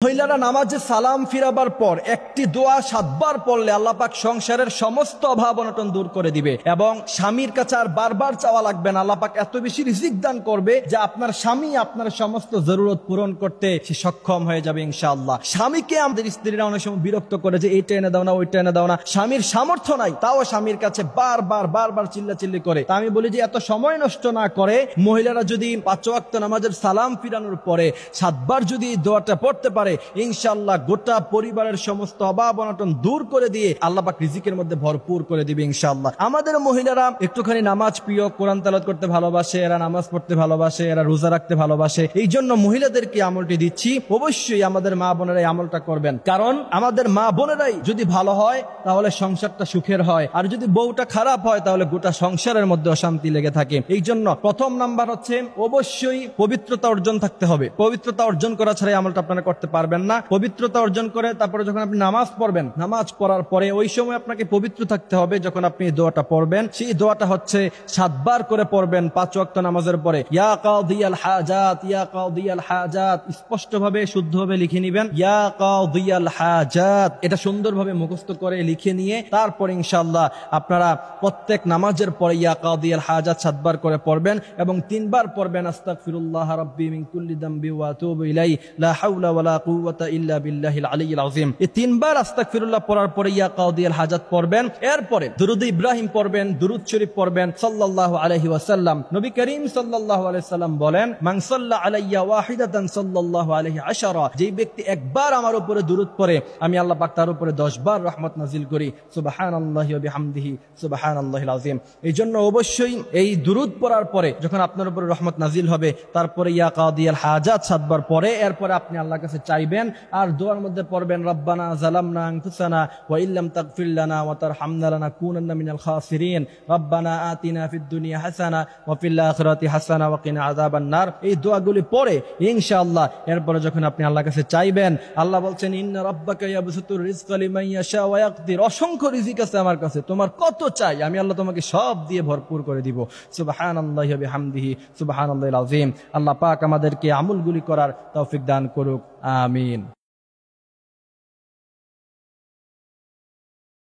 মহিলারা নামাজে সালাম ফিরাবার পর একটি দোয়া 7 বার পড়লে আল্লাহ পাক সংসারের সমস্ত অভাব অনটন দূর করে দিবে এবং স্বামীর কাছে আর বারবার চাওয়া লাগবে না। আল্লাহ পাক এত বেশি রিজিক দান করবে যে আপনার স্বামী আপনার সমস্ত জরুরত পূরণ করতে সে সক্ষম হয়ে যাবে ইনশাআল্লাহ। স্বামীকে আমাদের স্ত্রীরা অনেক সময় বিরক্ত করে যে এইটা এনে দাও না, ওইটা এনে দাও না। স্বামীর সামর্থ্য নাই, তাও স্বামীর কাছে বারবার চিল্লাচিল্লি করে। তা আমি বলি যে এত সময় নষ্ট না করে মহিলারা যদি 5 ওয়াক্ত নামাজের সালাম ফিরানোর পরে 7 বার যদি দোয়াটা পড়তে পারে, ইনশাআল্লাহ গোটা পরিবারের সমস্ত অভাব অনটন দূর করে দিয়ে আল্লাহ পাক রিজিকের মধ্যে ভরপুর করে দিবে ইনশাআল্লাহ। আমাদের মহিলারা একটুখানি নামাজ প্রিয়, কোরআন তেলাওয়াত করতে ভালোবাসে, এরা নামাজ পড়তে ভালোবাসে, এরা রোজা রাখতে ভালোবাসে। এই জন্য মহিলাদেরকে আমলটি দিচ্ছি, অবশ্যই আমাদের মা বোনেরাই আমলটা করবেন। কারণ আমাদের মা বোনেরাই যদি ভালো হয় তাহলে সংসারটা সুখের হয়, আর যদি বউটা খারাপ হয় তাহলে গোটা সংসারের মধ্যে অশান্তি লেগে থাকে। এই জন্য প্রথম নাম্বার হচ্ছে অবশ্যই পবিত্রতা অর্জন থাকতে হবে। পবিত্রতা অর্জন করা ছাড়াই আমলটা আপনারা করতে পারবেন না। পবিত্রতা অর্জন করে তারপরে যখন আপনি নামাজ পড়বেন, নামাজ পড়ার পরে ওই সময় আপনাকে পবিত্র থাকতে হবে। যখন আপনি দোয়াটা পড়বেন, সেই দোয়াটা হচ্ছে 7 বার করে পড়বেন 5 ওয়াক্ত নামাজের পরে। ইয়া কাদিয়াল হাজাত, ইয়া কাদিয়াল হাজাত, স্পষ্টভাবে শুদ্ধভাবে লিখে নেবেন ইয়া কাদিয়াল হাজাত। এটা সুন্দরভাবে মুখস্থ করে লিখে নিয়ে তারপর ইনশাআল্লাহ আপনারা প্রত্যেক নামাজের পরে ইয়া কাদিয়াল হাজাত 7 বার করে পড়বেন এবং 3 বার পড়বেন আস্তাগফিরুল্লাহ রাব্বি মিন কুল্লি যামবি ওয়া আতুবু ইলাইহি লা হাওলা ওয়ালা কুওয়াতা ইল্লা বিল্লাহিল আলিয়্যিল আযীম। এই 3 বার আস্তাগফিরুল্লাহ পড়ার পরে ইয়া কাদিয়াল হাজাত পড়বেন। এরপরে দুরূদ ইব্রাহিম পড়বেন, দুরূদ শরীফ পড়বেন সাল্লাল্লাহু আলাইহি ওয়াসাল্লাম। নবী করিম সাল্লাল্লাহু আলাইহি ওয়াসাল্লাম বলেন, মান সাল্লা আলাইয়া ওয়াহিদাতান সাল্লাল্লাহু আলাইহি আশারা, যেই ব্যক্তি একবার আমার উপরে দুরূদ পড়ে আমি আল্লাহ পাক তার উপরে 10 বার রহমত নাজিল করি। সুবহানাল্লাহি ওয়া বিহামদিহি সুবহানাল্লাহিল আযীম। এই জন্য অবশ্যই এই দুরূদ পড়ার পরে যখন আপনার উপরে রহমত নাজিল হবে, তারপরে ইয়া কাদিয়াল হাজাত 7 বার পরে এরপরে আপনি আল্লাহর কাছে চাইবেন। আর দোয়ার মধ্যে পড়বেন রব্বানা যালামনা আনফুসানা ওয়া ইল্লাম তাগফির লানা ওয়া তারহামনা লানাকুনান্না মিনাল খাসিরিন, রব্বানা আতিনা ফিদ দুনিয়া হাসানা ওয়া ফিল আখিরাতি হাসানা ওয়া কিনা আযাবান নার। এই দোয়াগুলি পড়ে ইনশাআল্লাহ এরপরে যখন আপনি আল্লাহর কাছে চাইবেন, আল্লাহ বলছেন ইন্না রাব্বাকা ইয়াবসুতুর রিজকা লিমান ইয়াশা ওয়া ইয়াকদির, অসংখ্য রিজিক আছে আমার কাছে, তোমার কত চাই আমি আল্লাহ তোমাকে সব দিয়ে ভরপুর করে দিব। সুবহানাল্লাহি ওয়া বিহামদিহি সুবহানাল্লাহিল আযীম। আল্লাহ পাক আমাদেরকে আমলগুলি করার তৌফিক দান করুক, আমিন।